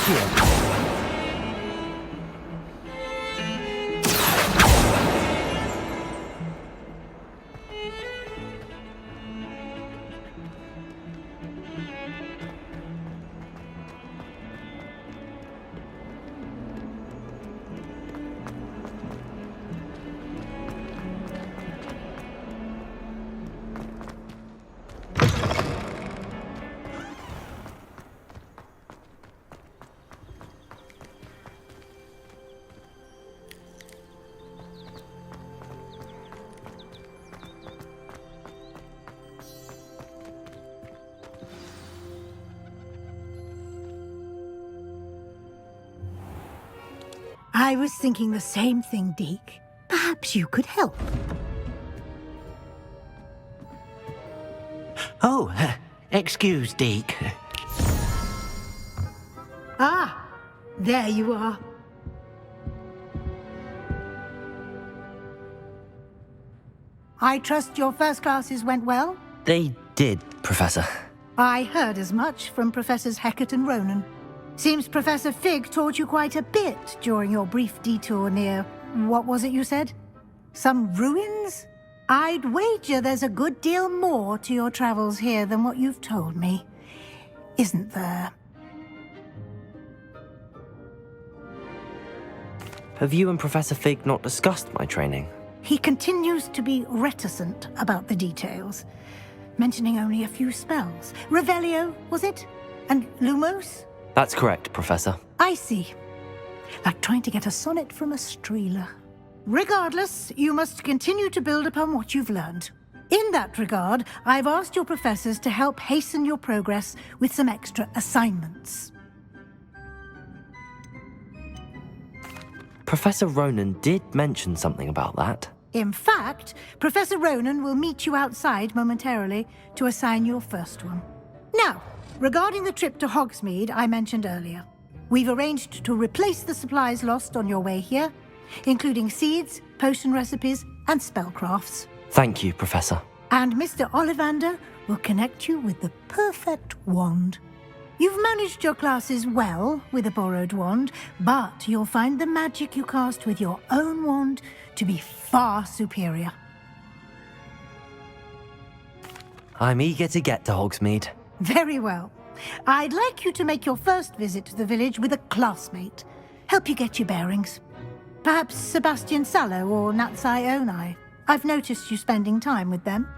Accio! I was thinking the same thing, Deke. Perhaps you could help. Oh, excuse, Deke. Ah, there you are. I trust your first classes went well? They did, Professor. I heard as much from Professors Hecat and Ronan. Seems Professor Fig taught you quite a bit during your brief detour near... what was it you said? Some ruins? I'd wager there's a good deal more to your travels here than what you've told me. Isn't there? Have you and Professor Fig not discussed my training? He continues to be reticent about the details, mentioning only a few spells. Revelio, was it? And Lumos? That's correct, Professor. I see. Like trying to get a sonnet from a streeler. Regardless, you must continue to build upon what you've learned. In that regard, I've asked your professors to help hasten your progress with some extra assignments. Professor Ronan did mention something about that. In fact, Professor Ronan will meet you outside momentarily to assign your first one. Now, regarding the trip to Hogsmeade I mentioned earlier, we've arranged to replace the supplies lost on your way here, including seeds, potion recipes, and spellcrafts. Thank you, Professor. And Mr. Ollivander will connect you with the perfect wand. You've managed your classes well with a borrowed wand, but you'll find the magic you cast with your own wand to be far superior. I'm eager to get to Hogsmeade. Very well. I'd like you to make your first visit to the village with a classmate. Help you get your bearings. Perhaps Sebastian Sallow or Natsai Onai. I've noticed you spending time with them.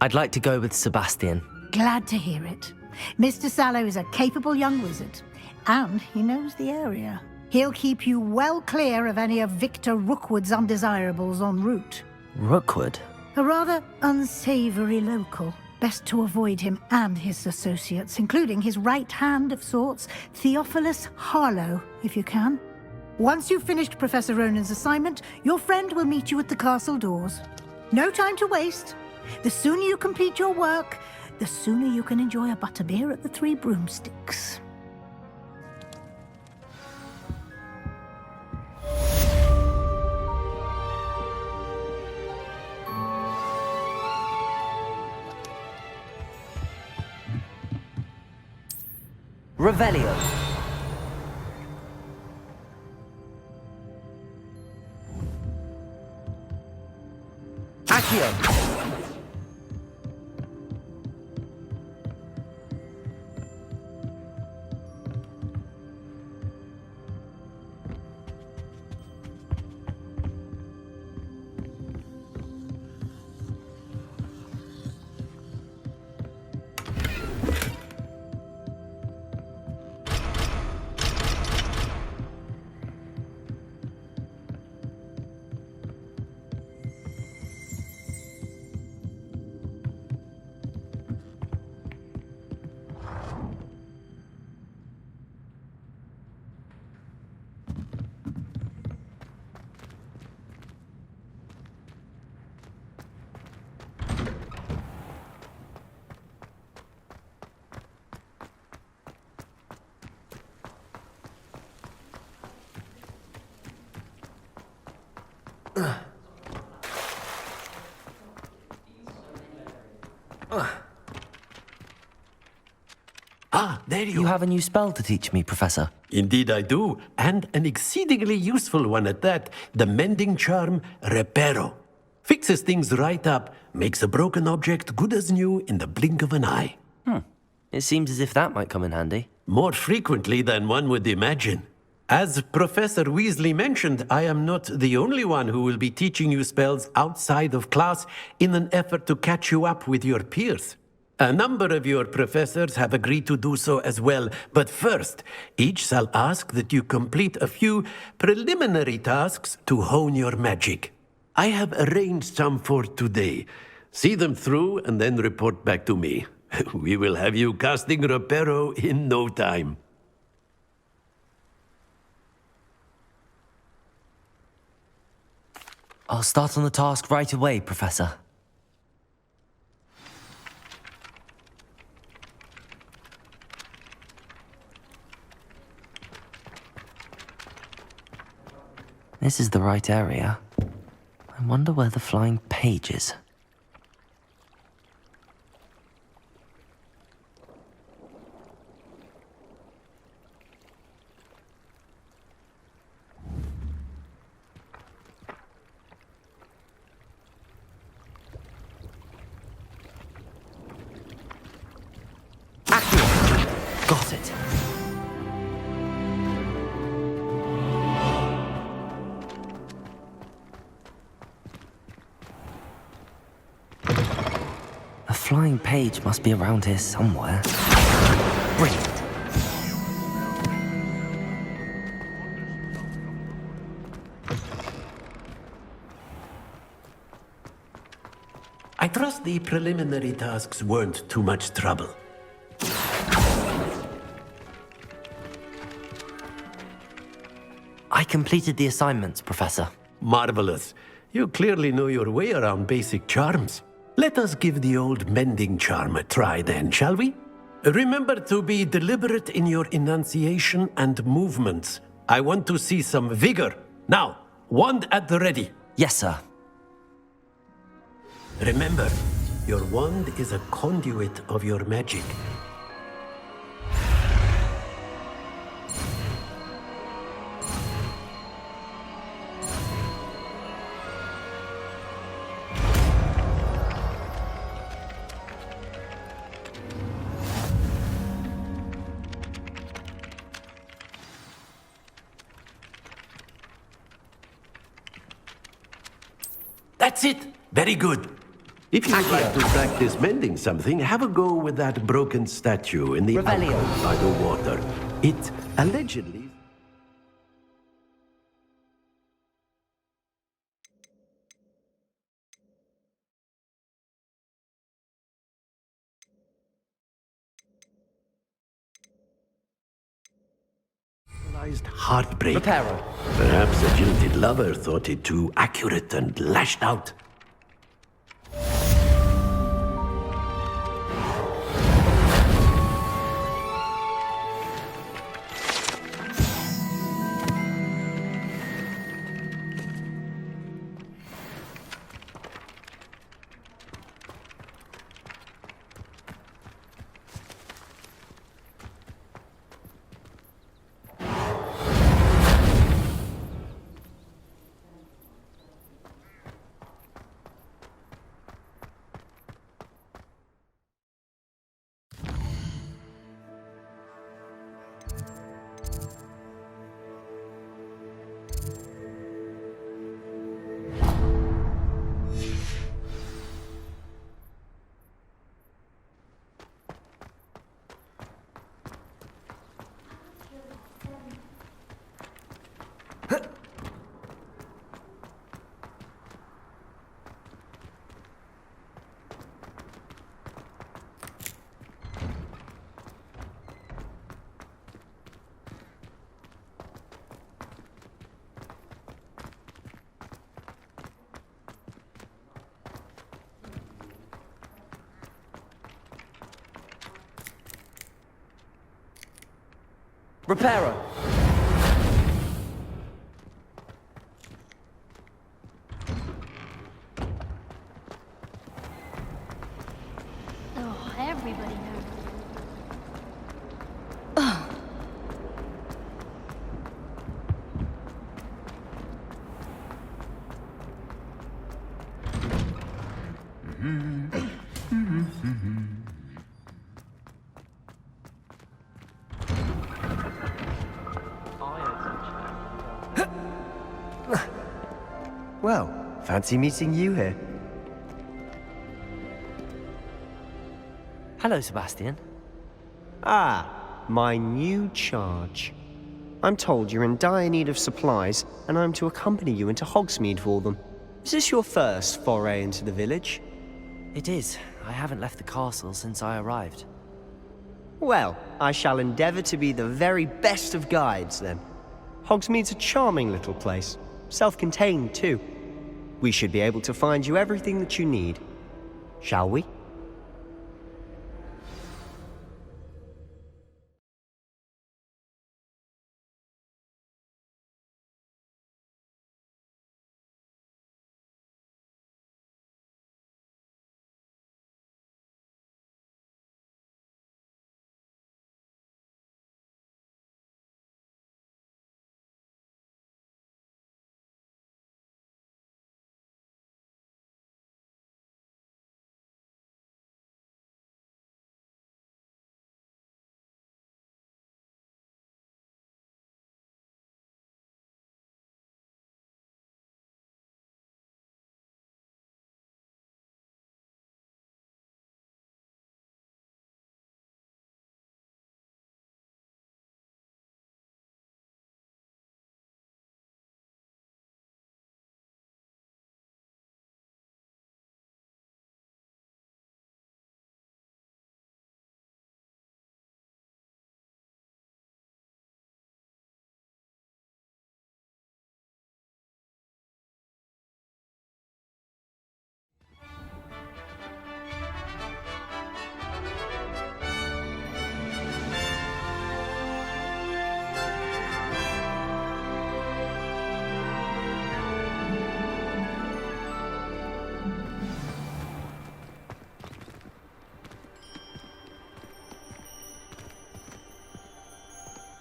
I'd like to go with Sebastian. Glad to hear it. Mr. Sallow is a capable young wizard, and he knows the area. He'll keep you well clear of any of Victor Rookwood's undesirables en route. Rookwood? A rather unsavory local. Best to avoid him and his associates, including his right hand of sorts, Theophilus Harlow, if you can. Once you've finished Professor Ronan's assignment, your friend will meet you at the castle doors. No time to waste. The sooner you complete your work, the sooner you can enjoy a butterbeer at the Three Broomsticks. Revelio. Accio. Ah, there you You are. have a new spell to teach me, Professor. Indeed I do, and an exceedingly useful one at that. The mending charm, Reparo. Fixes things right up, makes a broken object good as new in the blink of an eye. It seems as if that might come in handy. More frequently than one would imagine. As Professor Weasley mentioned, I am not the only one who will be teaching you spells outside of class in an effort to catch you up with your peers. A number of your professors have agreed to do so as well, but first, each shall ask that you complete a few preliminary tasks to hone your magic. I have arranged some for today. See them through and then report back to me. We will have you casting Reparo in no time. I'll start on the task right away, Professor. This is the right area. I wonder where the flying page is. Got it. A flying page must be around here somewhere. Brilliant. I trust the preliminary tasks weren't too much trouble. I completed the assignments, Professor. Marvelous. You clearly know your way around basic charms. Let us give the old mending charm a try then, shall we? Remember to be deliberate in your enunciation and movements. I want to see some vigor. Now, wand at the ready. Yes, sir. Remember, your wand is a conduit of your magic. That's it! Very good. If you would like to practice mending something, have a go with that broken statue in the alcove by the water. It allegedly... heartbreak. Reparo. Perhaps a jilted lover thought it too accurate and lashed out. Reparo. Oh, everybody knows. Well, fancy meeting you here. Hello, Sebastian. Ah, my new charge. I'm told you're in dire need of supplies, and I'm to accompany you into Hogsmeade for them. Is this your first foray into the village? It is. I haven't left the castle since I arrived. Well, I shall endeavour to be the very best of guides, then. Hogsmeade's a charming little place. Self-contained, too. We should be able to find you everything that you need. Shall we?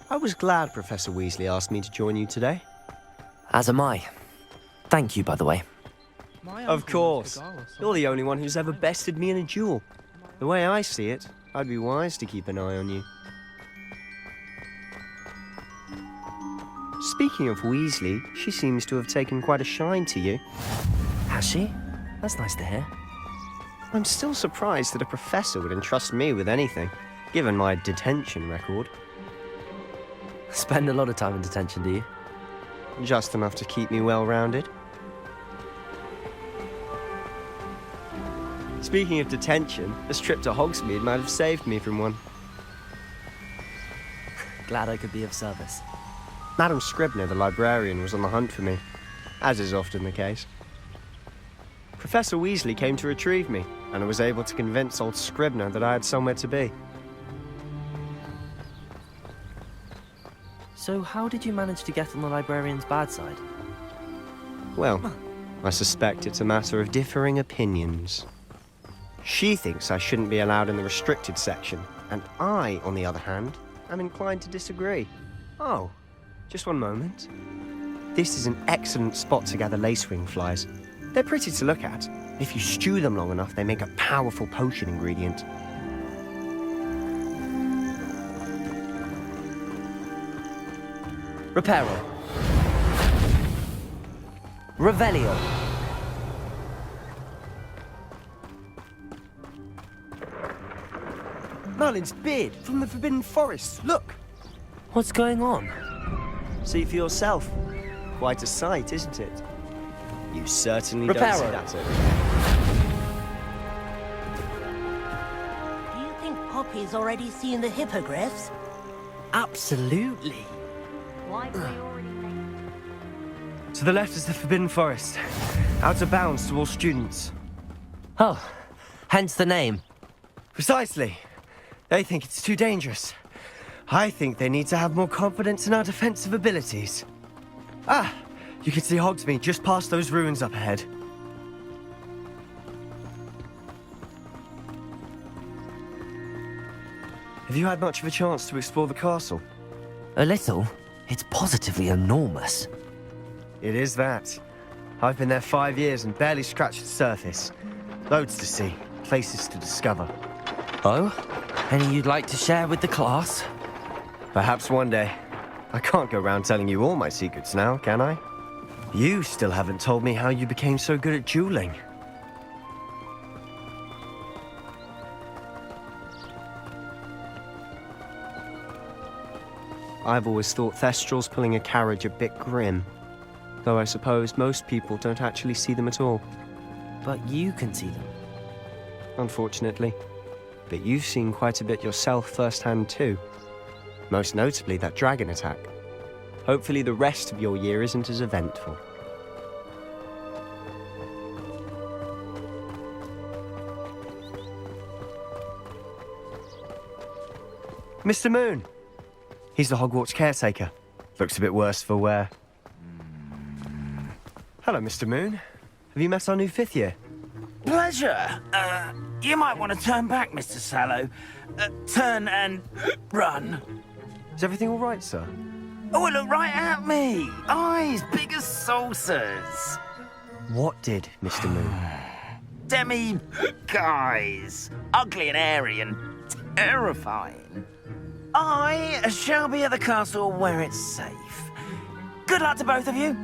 I was glad Professor Weasley asked me to join you today. As am I. Thank you, by the way. Of course. You're the only one who's ever bested me in a duel. The way I see it, I'd be wise to keep an eye on you. Speaking of Weasley, she seems to have taken quite a shine to you. Has she? That's nice to hear. I'm still surprised that a professor would entrust me with anything, given my detention record. Spend a lot of time in detention, do you? Just enough to keep me well-rounded. Speaking of detention, this trip to Hogsmeade might have saved me from one. Glad I could be of service. Madam Scribner, the librarian, was on the hunt for me, as is often the case. Professor Weasley came to retrieve me, and I was able to convince old Scribner that I had somewhere to be. So how did you manage to get on the librarian's bad side? Well, I suspect it's a matter of differing opinions. She thinks I shouldn't be allowed in the restricted section, and I, on the other hand, am inclined to disagree. Oh, just one moment. This is an excellent spot to gather lacewing flies. They're pretty to look at. If you stew them long enough, they make a powerful potion ingredient. Reparo. Revelio. Merlin's beard from the Forbidden Forest, look! What's going on? See for yourself. Quite a sight, isn't it? You certainly don't see Reparo. that, sir. Do you think Poppy's already seen the hippogriffs? Absolutely. Why do they already think? To the left is the Forbidden Forest. Out of bounds to all students. Oh, hence the name. Precisely. They think it's too dangerous. I think they need to have more confidence in our defensive abilities. Ah, you can see Hogsmeade just past those ruins up ahead. Have you had much of a chance to explore the castle? A little. It's positively enormous. It is that. I've been there 5 years and barely scratched the surface. Loads to see, places to discover. Oh? Any you'd like to share with the class? Perhaps one day. I can't go round telling you all my secrets now, can I? You still haven't told me how you became so good at dueling. I've always thought Thestrals pulling a carriage a bit grim. Though I suppose most people don't actually see them at all. But you can see them. Unfortunately. But you've seen quite a bit yourself firsthand too. Most notably that dragon attack. Hopefully the rest of your year isn't as eventful. Mr. Moon! He's the Hogwarts caretaker. Looks a bit worse for wear. Hello, Mr. Moon. Have you met our new 5th year? Pleasure. You might want to turn back, Mr. Sallow. Turn and run. Is everything all right, sir? Oh, look right at me. Eyes big as saucers. What did, Mr. Moon? Demi guys. Ugly and airy and terrifying. I shall be at the castle where it's safe. Good luck to both of you.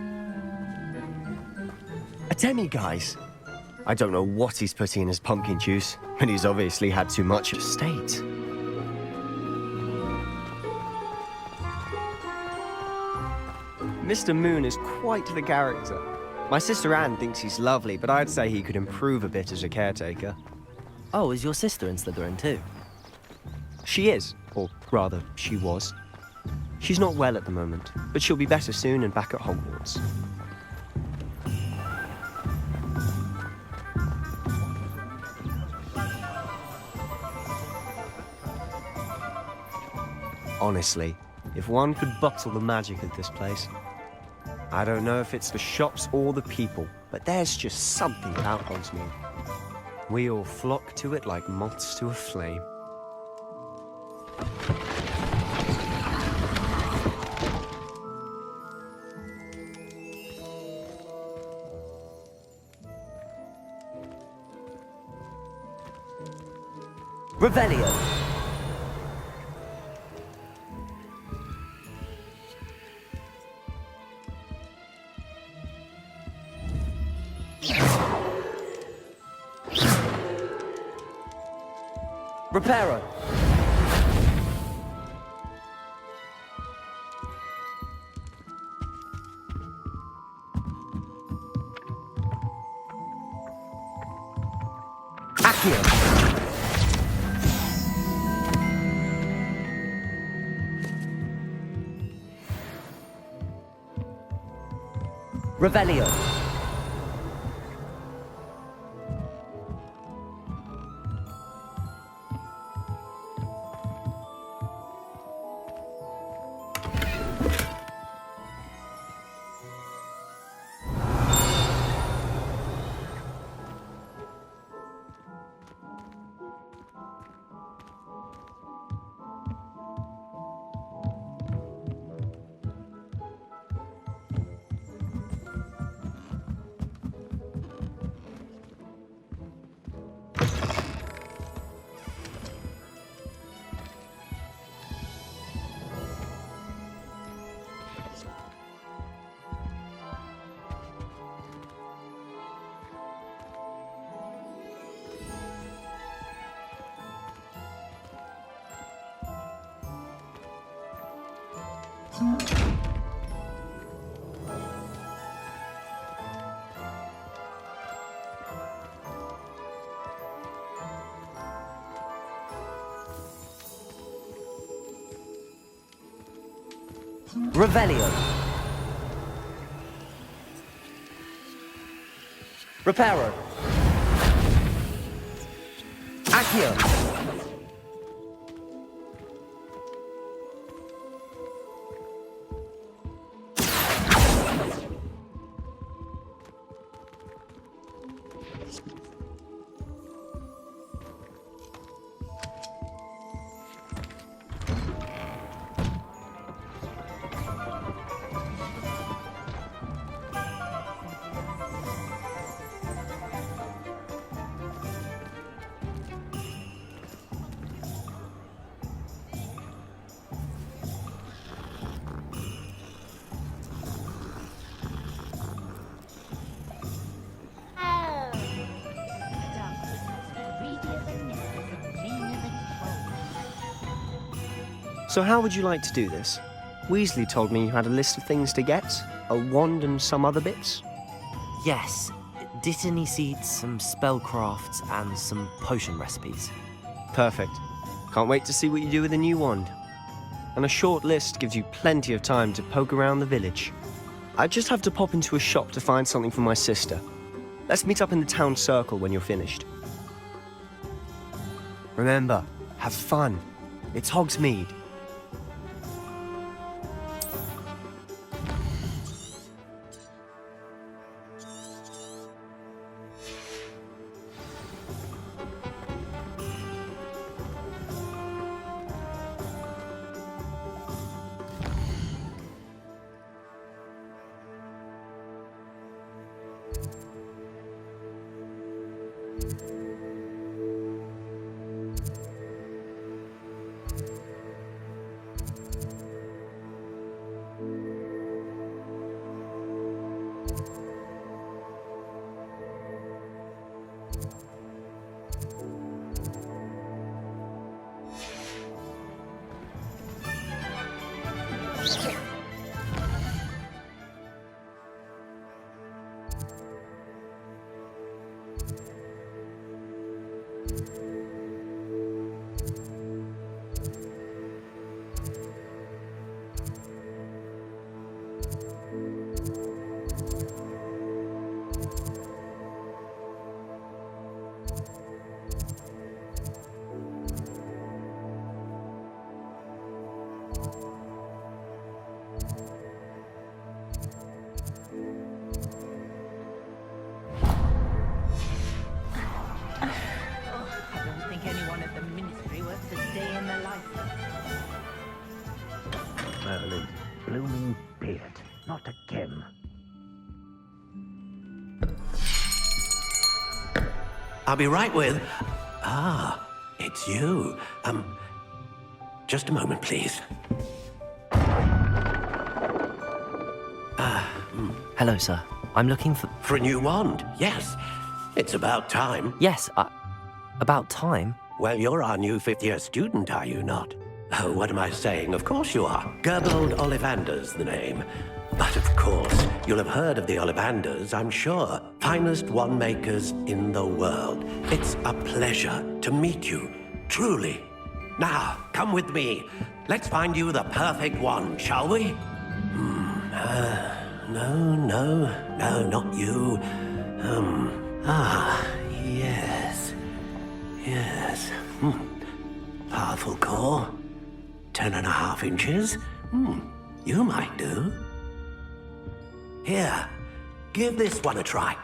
A demi-guise? I don't know what he's putting in his pumpkin juice, but he's obviously had too much of state. Mr. Moon is quite the character. My sister Anne thinks he's lovely, but I'd say he could improve a bit as a caretaker. Oh, is your sister in Slytherin too? She is, or rather, she was. She's not well at the moment, but she'll be better soon and back at Hogwarts. Honestly, if one could bottle the magic of this place. I don't know if it's the shops or the people, but there's just something about Hogsmeade. We all flock to it like moths to a flame. Revelio. Reparo. Accio. Revelio. Revelio. Reparo. Accio. So how would you like to do this? Weasley told me you had a list of things to get, a wand and some other bits. Yes, Dittany seeds, some spellcrafts, and some potion recipes. Perfect. Can't wait to see what you do with the new wand. And a short list gives you plenty of time to poke around the village. I just have to pop into a shop to find something for my sister. Let's meet up in the town circle when you're finished. Remember, have fun. It's Hogsmeade. I don't think anyone at the Ministry works a day in their life. Merlin, blooming beard. Not again. I'll be right with... Ah, it's you. Just a moment, please. Hello, sir. I'm looking for... For a new wand, yes. It's about time. Yes, about time. Well, you're our new fifth-year student, are you not? Oh, what am I saying? Of course you are. Gerbold Ollivander's the name. But of course, you'll have heard of the Ollivanders, I'm sure. Finest wand makers in the world. It's a pleasure to meet you, truly. Now, come with me. Let's find you the perfect wand, shall we? No, not you. Yes. Powerful core. 10.5 inches. You might do. Here, give this one a try.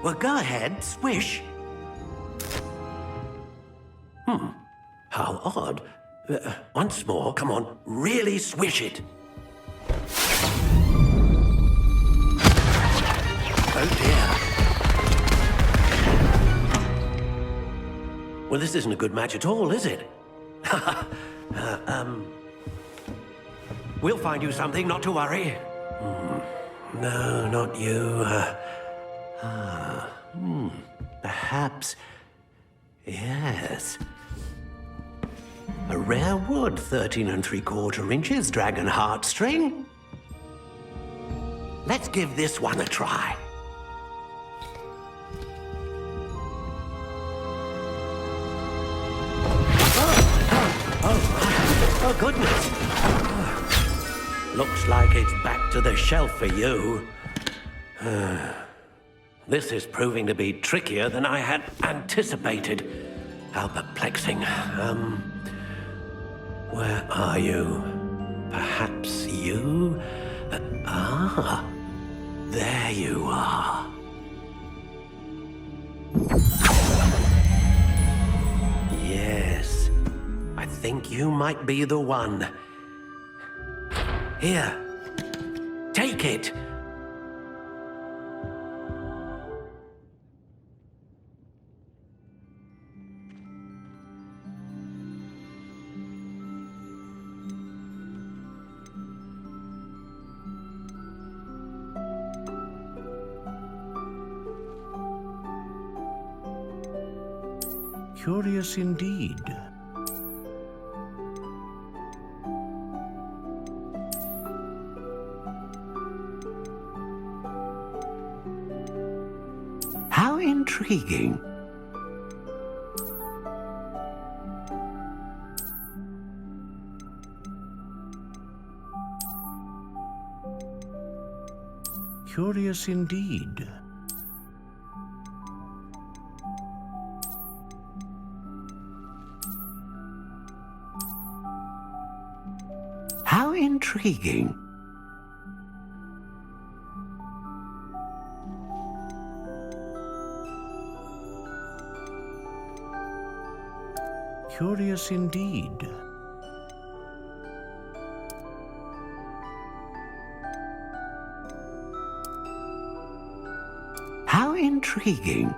Well, go ahead, swish. How odd. Once more, come on, really swish it. Oh dear. Well, this isn't a good match at all, is it? We'll find you something, not to worry. No, not you. Perhaps... Yes. A rare wood, 13 3/4 inches, dragon heartstring. Let's give this one a try. Oh, goodness. Looks like it's back to the shelf for you. This is proving to be trickier than I had anticipated. How perplexing. Where are you? Perhaps you? There you are. Yes, I think you might be the one. Here, take it. Curious indeed. How intriguing. Curious indeed. How intriguing. Curious indeed. How intriguing.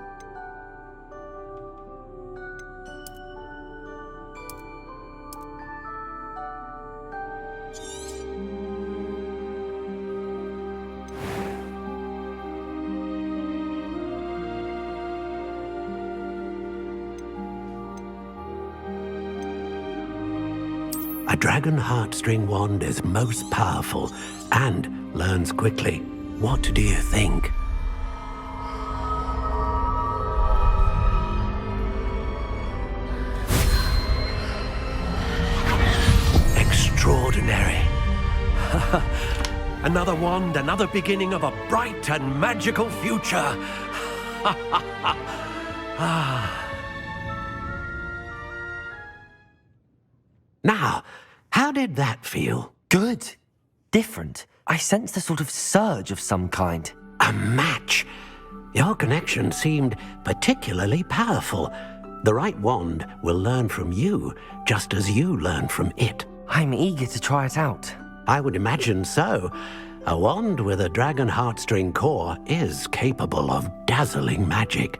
A dragon heartstring wand is most powerful and learns quickly. What do you think? Extraordinary. Another wand, another beginning of a bright and magical future. Now, how did that feel? Good. Different. I sensed a sort of surge of some kind. A match. Your connection seemed particularly powerful. The right wand will learn from you, just as you learn from it. I'm eager to try it out. I would imagine so. A wand with a dragon heartstring core is capable of dazzling magic.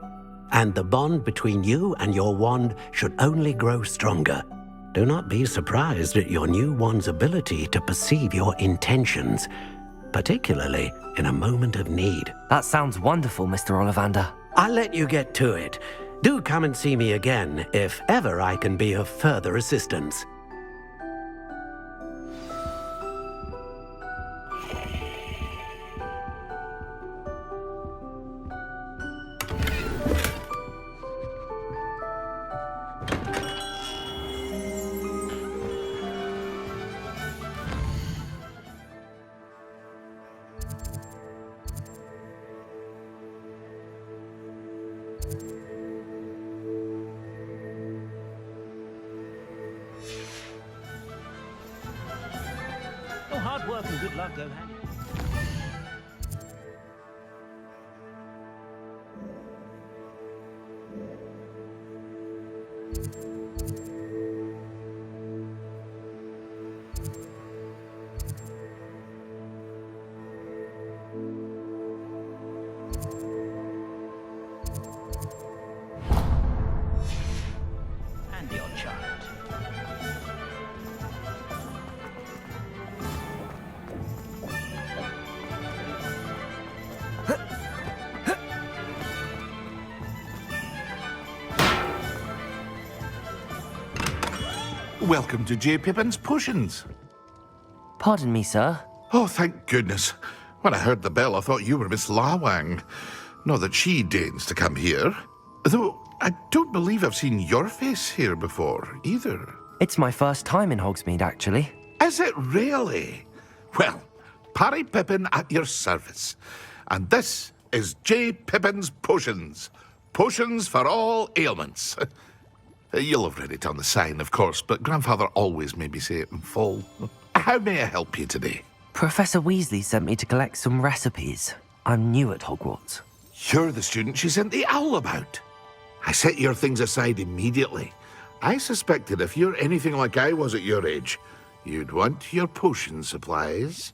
And the bond between you and your wand should only grow stronger. Do not be surprised at your new wand's ability to perceive your intentions, particularly in a moment of need. That sounds wonderful, Mr. Ollivander. I'll let you get to it. Do come and see me again if ever I can be of further assistance. Oh, hard work and good luck go hand in hand. And the odd child. Welcome to J. Pippin's Potions. Pardon me, sir. Oh, thank goodness. When I heard the bell, I thought you were Miss Lawang. Not that she deigns to come here. Though, I don't believe I've seen your face here before, either. It's my first time in Hogsmeade, actually. Is it really? Well, Parry Pippin at your service. And this is J. Pippin's Potions. Potions for all ailments. You'll have read it on the sign, of course, but Grandfather always made me say it in full. How may I help you today? Professor Weasley sent me to collect some recipes. I'm new at Hogwarts. You're the student she sent the owl about. I set your things aside immediately. I suspected if you're anything like I was at your age, you'd want your potion supplies.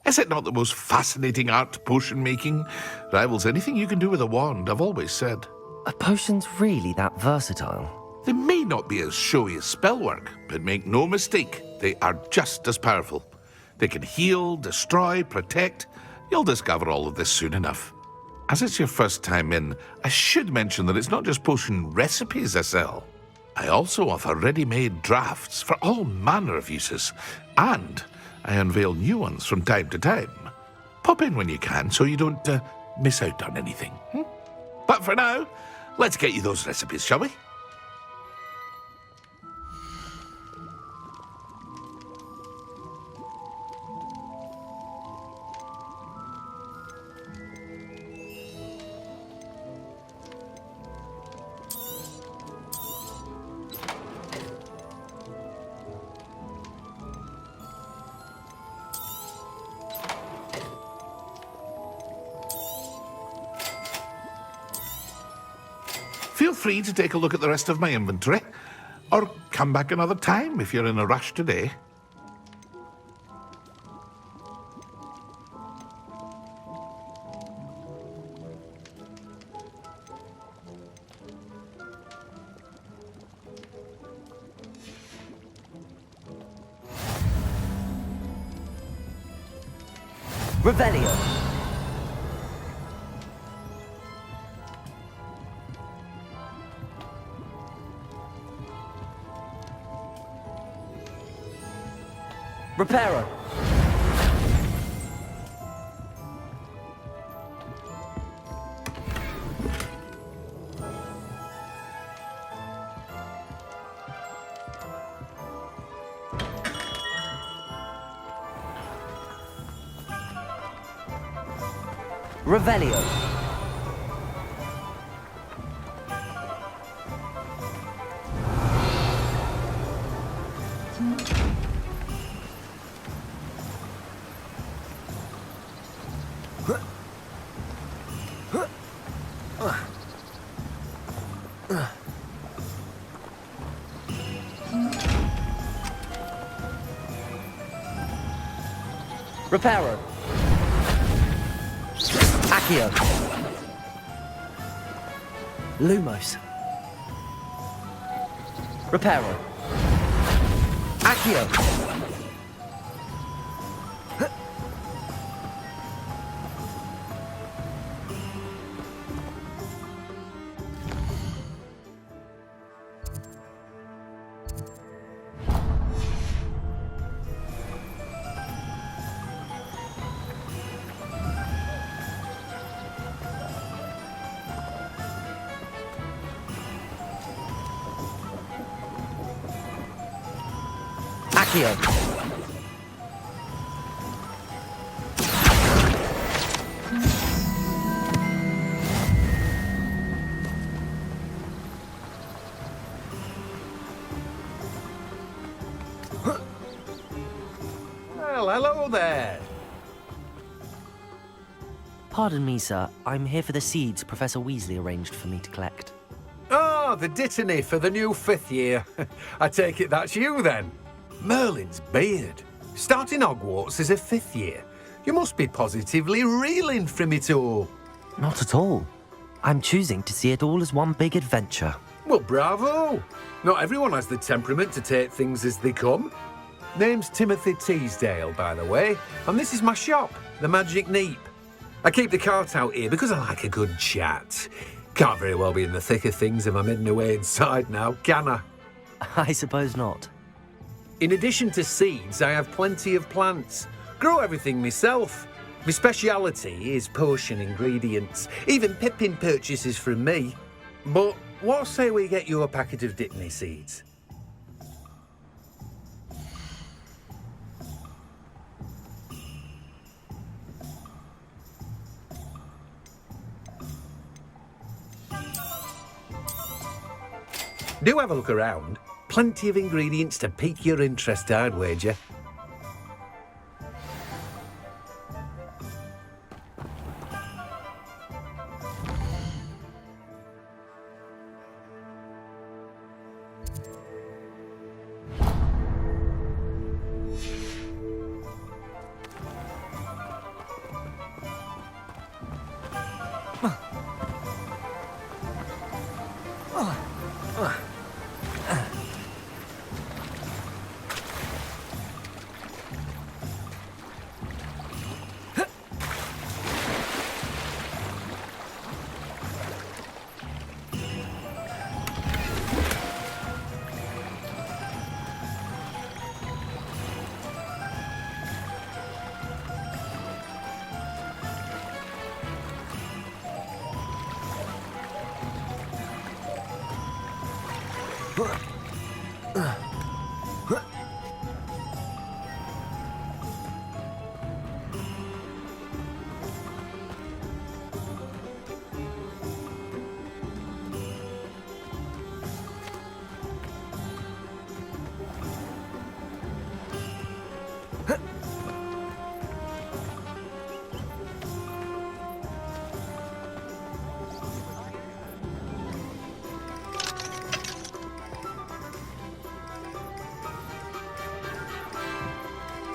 Is it not the most fascinating art, potion making? Rivals anything you can do with a wand, I've always said. Are potions really that versatile? They may not be as showy as spellwork, but make no mistake, they are just as powerful. They can heal, destroy, protect. You'll discover all of this soon enough. As it's your first time in, I should mention that it's not just potion recipes I sell. I also offer ready-made drafts for all manner of uses, and I unveil new ones from time to time. Pop in when you can so you don't miss out on anything. But for now, let's get you those recipes, shall we? Feel free to take a look at the rest of my inventory, or come back another time if you're in a rush today. Revelio. Reparo. Revelio. Reparo. Accio. Lumos. Reparo. Accio. Accio. Well, hello there. Pardon me, sir. I'm here for the seeds Professor Weasley arranged for me to collect. Oh, the dittany for the new 5th year. I take it that's you, then. Merlin's beard. Starting Hogwarts as a 5th year. You must be positively reeling from it all. Not at all. I'm choosing to see it all as one big adventure. Well, bravo. Not everyone has the temperament to take things as they come. Name's Timothy Teasdale, by the way, and this is my shop, the Magic Neep. I keep the cart out here because I like a good chat. Can't very well be in the thick of things if I'm heading away inside now, can I? I suppose not. In addition to seeds, I have plenty of plants. Grow everything myself. My speciality is potion ingredients. Even Pippin purchases from me. But what say we get you a packet of dittany seeds? Do have a look around. Plenty of ingredients to pique your interest, I'd wager.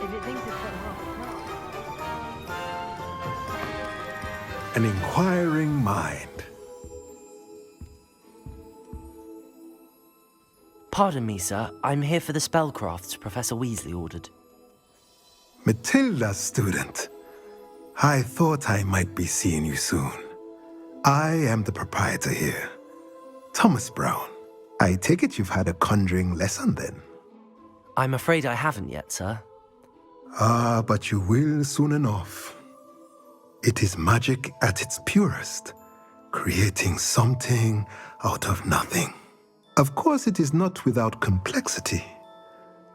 If it thinks it's got half a An inquiring mind. Pardon me, sir. I'm here for the spellcrafts Professor Weasley ordered. Matilda, student. I thought I might be seeing you soon. I am the proprietor here, Thomas Brown. I take it you've had a conjuring lesson then? I'm afraid I haven't yet, sir. Ah, but you will soon enough. It is magic at its purest, creating something out of nothing. Of course, it is not without complexity,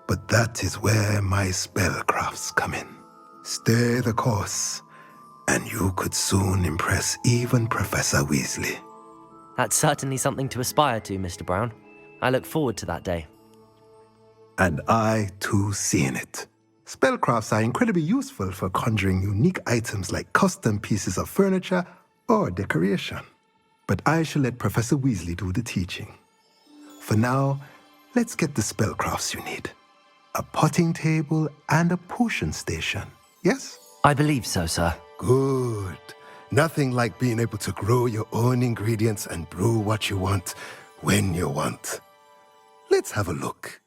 but that is where my spellcrafts come in. Stay the course, and you could soon impress even Professor Weasley. That's certainly something to aspire to, Mr. Brown. I look forward to that day. And I, too, seeing it. Spellcrafts are incredibly useful for conjuring unique items like custom pieces of furniture or decoration. But I shall let Professor Weasley do the teaching. For now, let's get the spellcrafts you need. A potting table and a potion station, yes? I believe so, sir. Good. Nothing like being able to grow your own ingredients and brew what you want when you want. Let's have a look.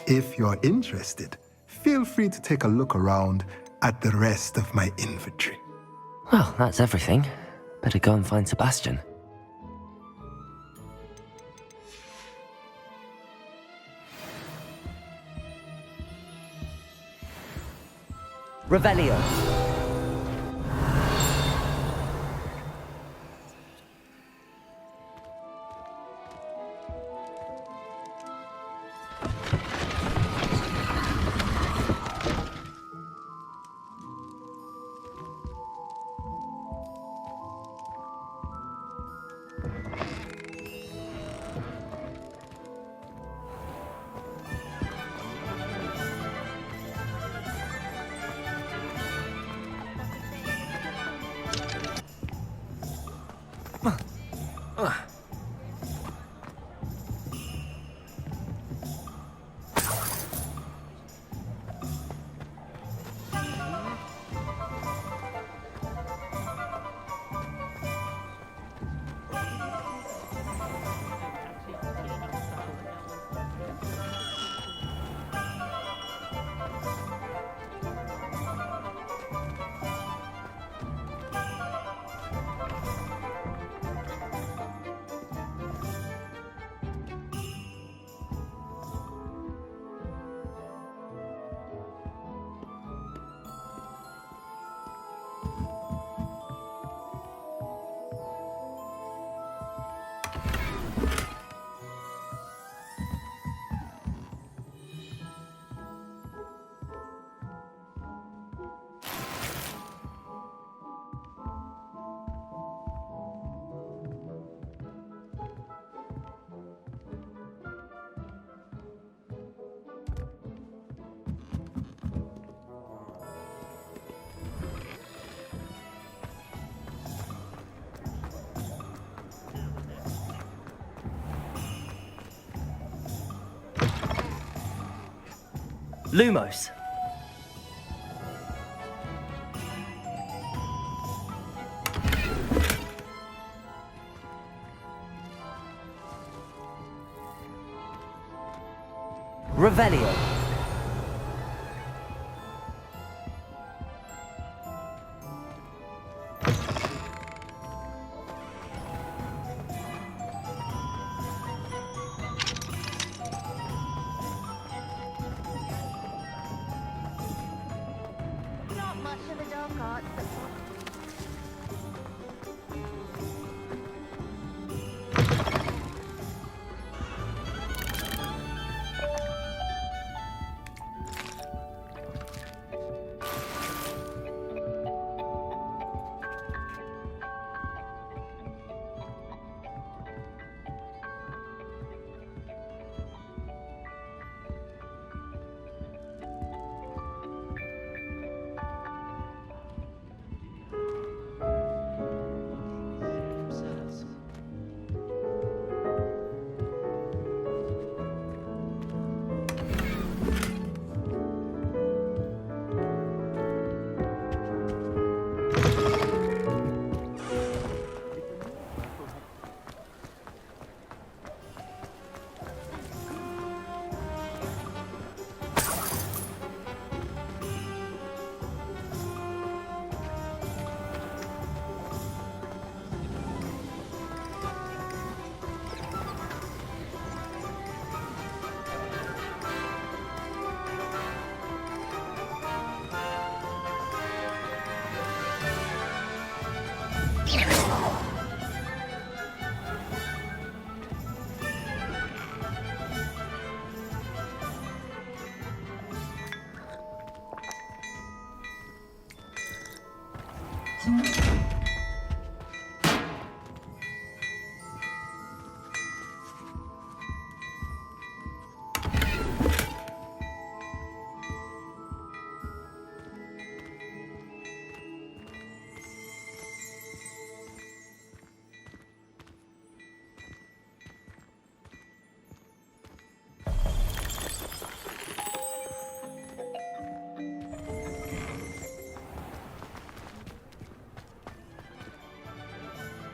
If you're interested, feel free to take a look around at the rest of my inventory. Well, that's everything. Better go and find Sebastian. Revelio. Lumos. Revelio.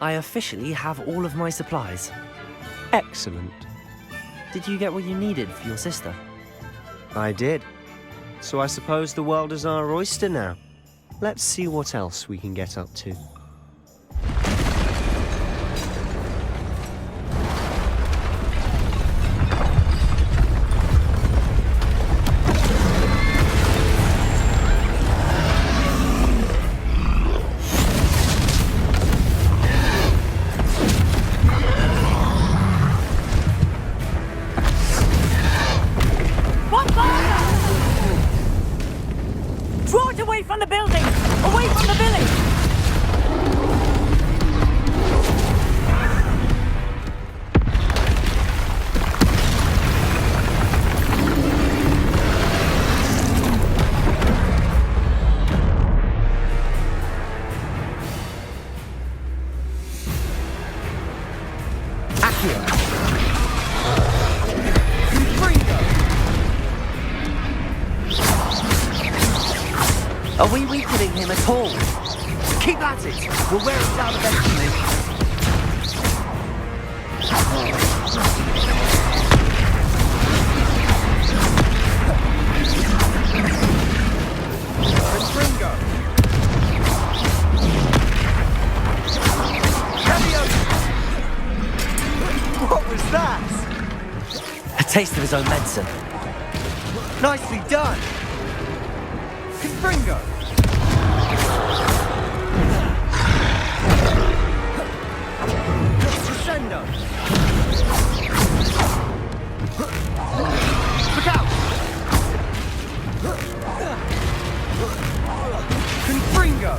I officially have all of my supplies. Excellent. Did you get what you needed for your sister? I did. So I suppose the world is our oyster now. Let's see what else we can get up to. Draw it away from the building! Away from the village! Are we weakening him at all? Keep at it! We'll wear him down eventually. What was that? A taste of his own medicine. Nicely done! Confringo! Crescendo! Look out! Confringo!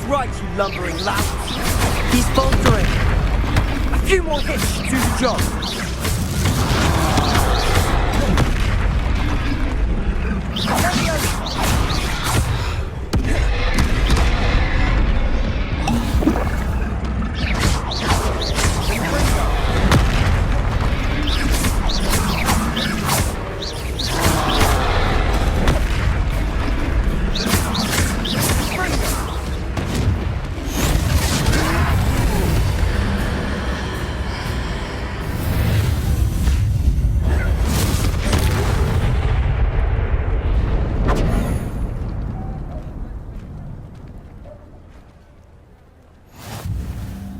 Right, you lumbering lout. He's faltering. A few more hits to do the job.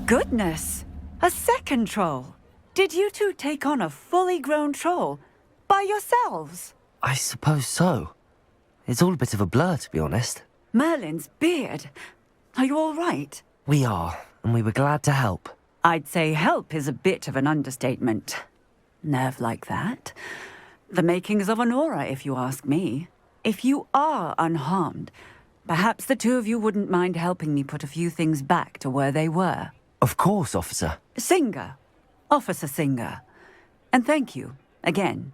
Goodness! A second troll! Did you two take on a fully grown troll? By yourselves? I suppose so. It's all a bit of a blur, to be honest. Merlin's beard. Are you all right? We are, and we were glad to help. I'd say help is a bit of an understatement. Nerve like that. The makings of an aura, if you ask me. If you are unharmed, perhaps the two of you wouldn't mind helping me put a few things back to where they were. Of course, officer. Singer. Officer Singer. And thank you, again.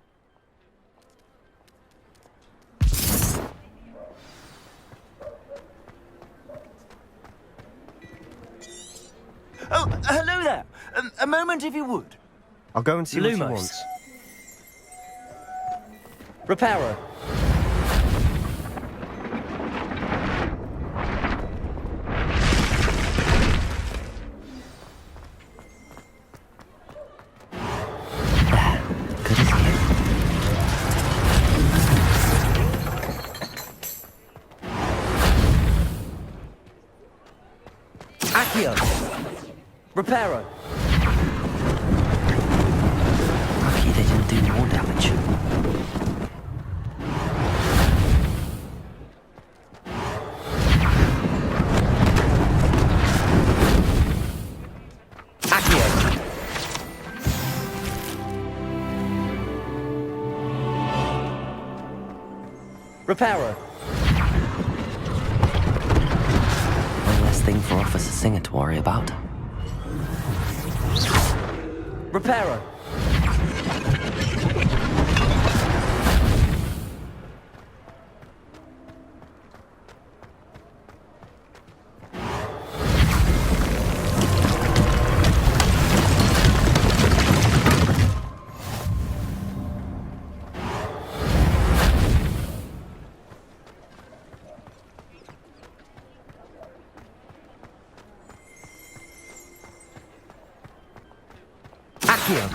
Oh, hello there. A moment, if you would. I'll go and see what he Lumos. wants. Reparo. Good as new. Accio. Reparo. Lucky they didn't do more damage. Accio. Reparo. One less thing for Officer Singer to worry about. Reparo. Accio.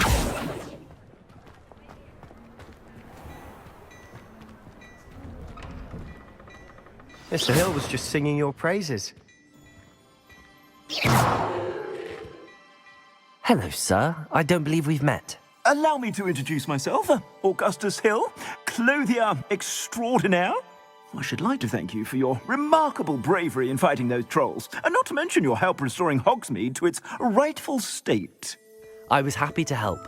Mr. Hill was just singing your praises. Hello, sir. I don't believe we've met. Allow me to introduce myself, Augustus Hill, clothier extraordinaire. I should like to thank you for your remarkable bravery in fighting those trolls, and not to mention your help restoring Hogsmeade to its rightful state. I was happy to help.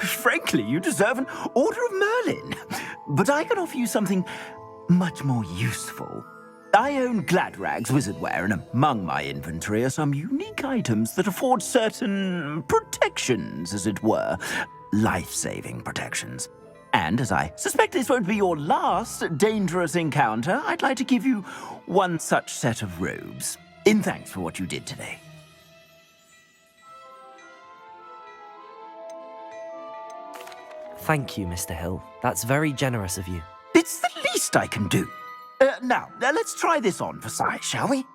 Frankly, you deserve an Order of Merlin. But I can offer you something much more useful. I own Gladrag's wizardware, and among my inventory are some unique items that afford certain protections, as it were. Life-saving protections. And as I suspect this won't be your last dangerous encounter, I'd like to give you one such set of robes, in thanks for what you did today. Thank you, Mr. Hill. That's very generous of you. It's the least I can do. Now, let's try this on for size, shall we?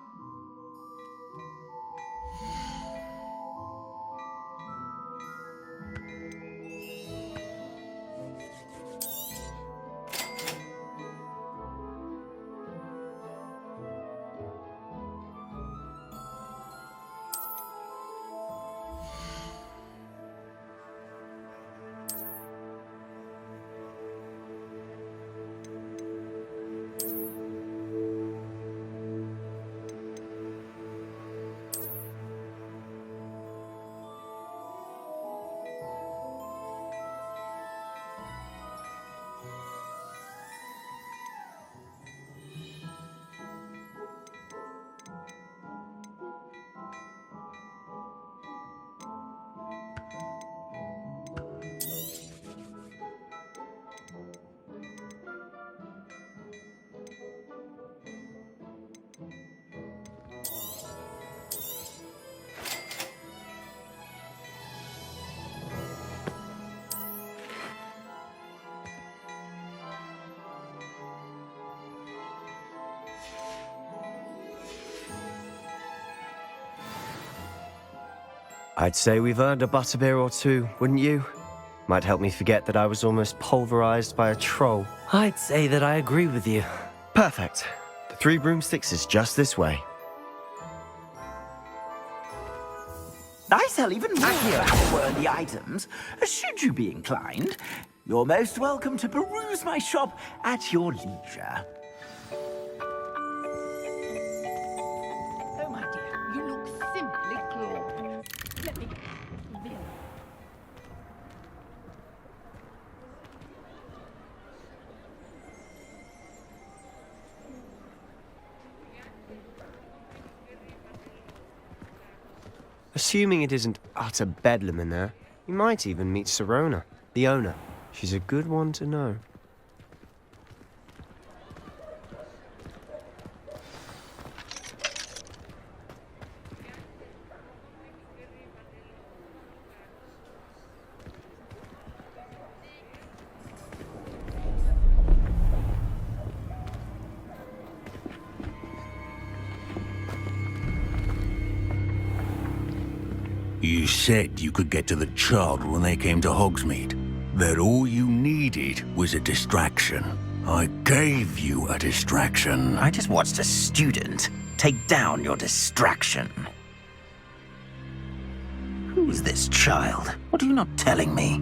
I'd say we've earned a butterbeer or two, wouldn't you? Might help me forget that I was almost pulverized by a troll. I'd say that I agree with you. Perfect. The 3 broomsticks is just this way. I sell even more value-worthy items. Should you be inclined, you're most welcome to peruse my shop at your leisure. Oh, my dear, you look simply glorious. Let me... Assuming it isn't utter bedlam in there, you might even meet Sirona, the owner. She's a good one to know. You said you could get to the child when they came to Hogsmeade. That all you needed was a distraction. I gave you a distraction. I just watched a student take down your distraction. Who's this child? What are you not telling me?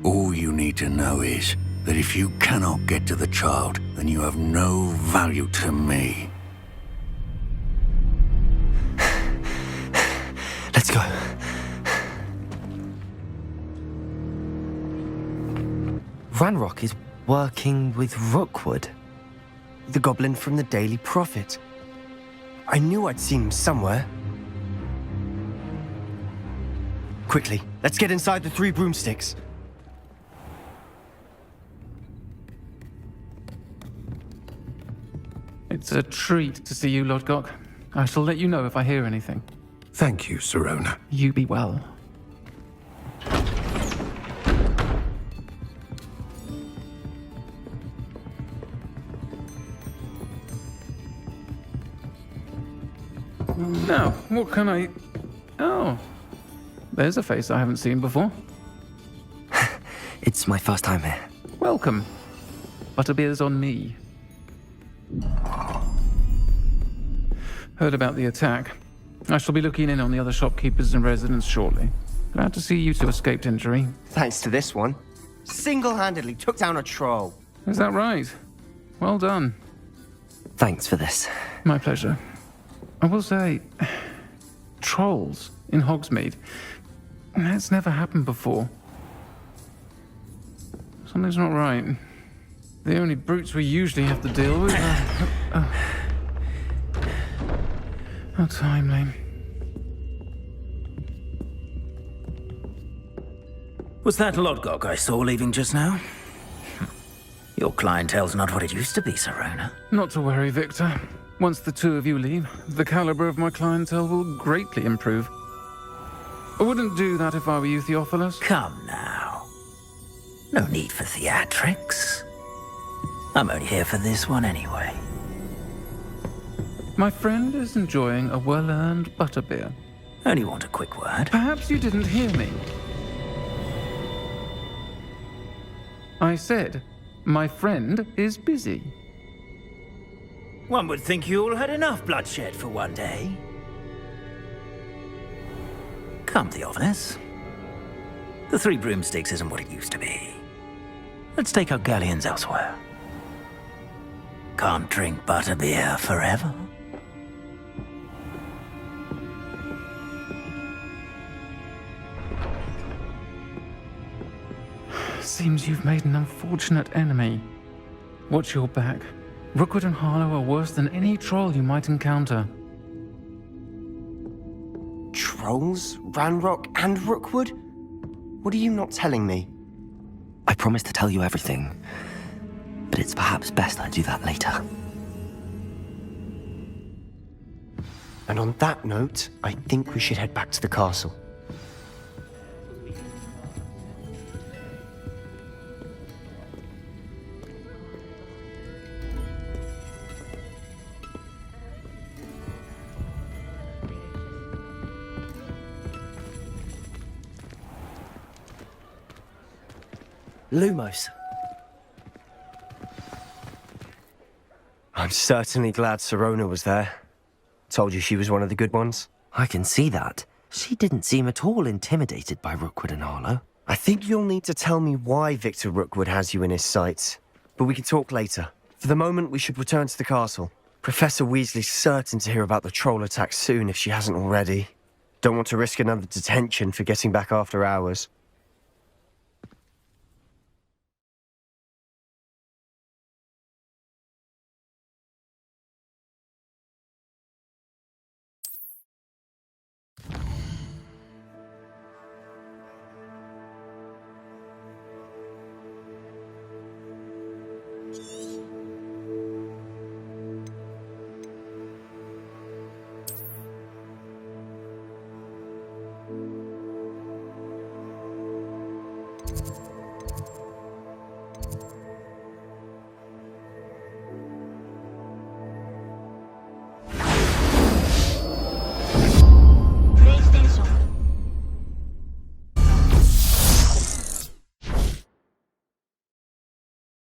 All you need to know is that if you cannot get to the child, then you have no value to me. Let's go. Ranrock is working with Rookwood. The goblin from the Daily Prophet. I knew I'd seen him somewhere. Quickly, let's get inside the 3 broomsticks. It's a treat to see you, Lodgok. I shall let you know if I hear anything. Thank you, Sirona. You be well. Now, what can I... Oh, there's a face I haven't seen before. It's my first time here. Welcome. Butterbeer's on me. Heard about the attack. I shall be looking in on the other shopkeepers and residents shortly. Glad to see you two escaped injury. Thanks to this one. Single-handedly took down a troll. Is that right? Well done. Thanks for this. My pleasure. I will say, trolls in Hogsmeade. That's never happened before. Something's not right. The only brutes we usually have to deal with are... How timely. Was that Lodgok I saw leaving just now? Your clientele's not what it used to be, Sirona. Not to worry, Victor. Once the two of you leave, the caliber of my clientele will greatly improve. I wouldn't do that if I were you, Theophilus. Come now. No need for theatrics. I'm only here for this one anyway. My friend is enjoying a well-earned butterbeer. Only want a quick word. Perhaps you didn't hear me. I said, my friend is busy. One would think you all had enough bloodshed for one day. Come, Theophilus. The 3 broomsticks isn't what it used to be. Let's take our galleons elsewhere. Can't drink butterbeer forever. Seems you've made an unfortunate enemy. Watch your back. Rookwood and Harlow are worse than any troll you might encounter. Trolls? Ranrock and Rookwood? What are you not telling me? I promised to tell you everything, but it's perhaps best I do that later. And on that note, I think we should head back to the castle. Lumos. I'm certainly glad Sirona was there. Told you she was one of the good ones. I can see that. She didn't seem at all intimidated by Rookwood and Harlow. I think you'll need to tell me why Victor Rookwood has you in his sights. But we can talk later. For the moment, we should return to the castle. Professor Weasley's certain to hear about the troll attack soon if she hasn't already. Don't want to risk another detention for getting back after hours.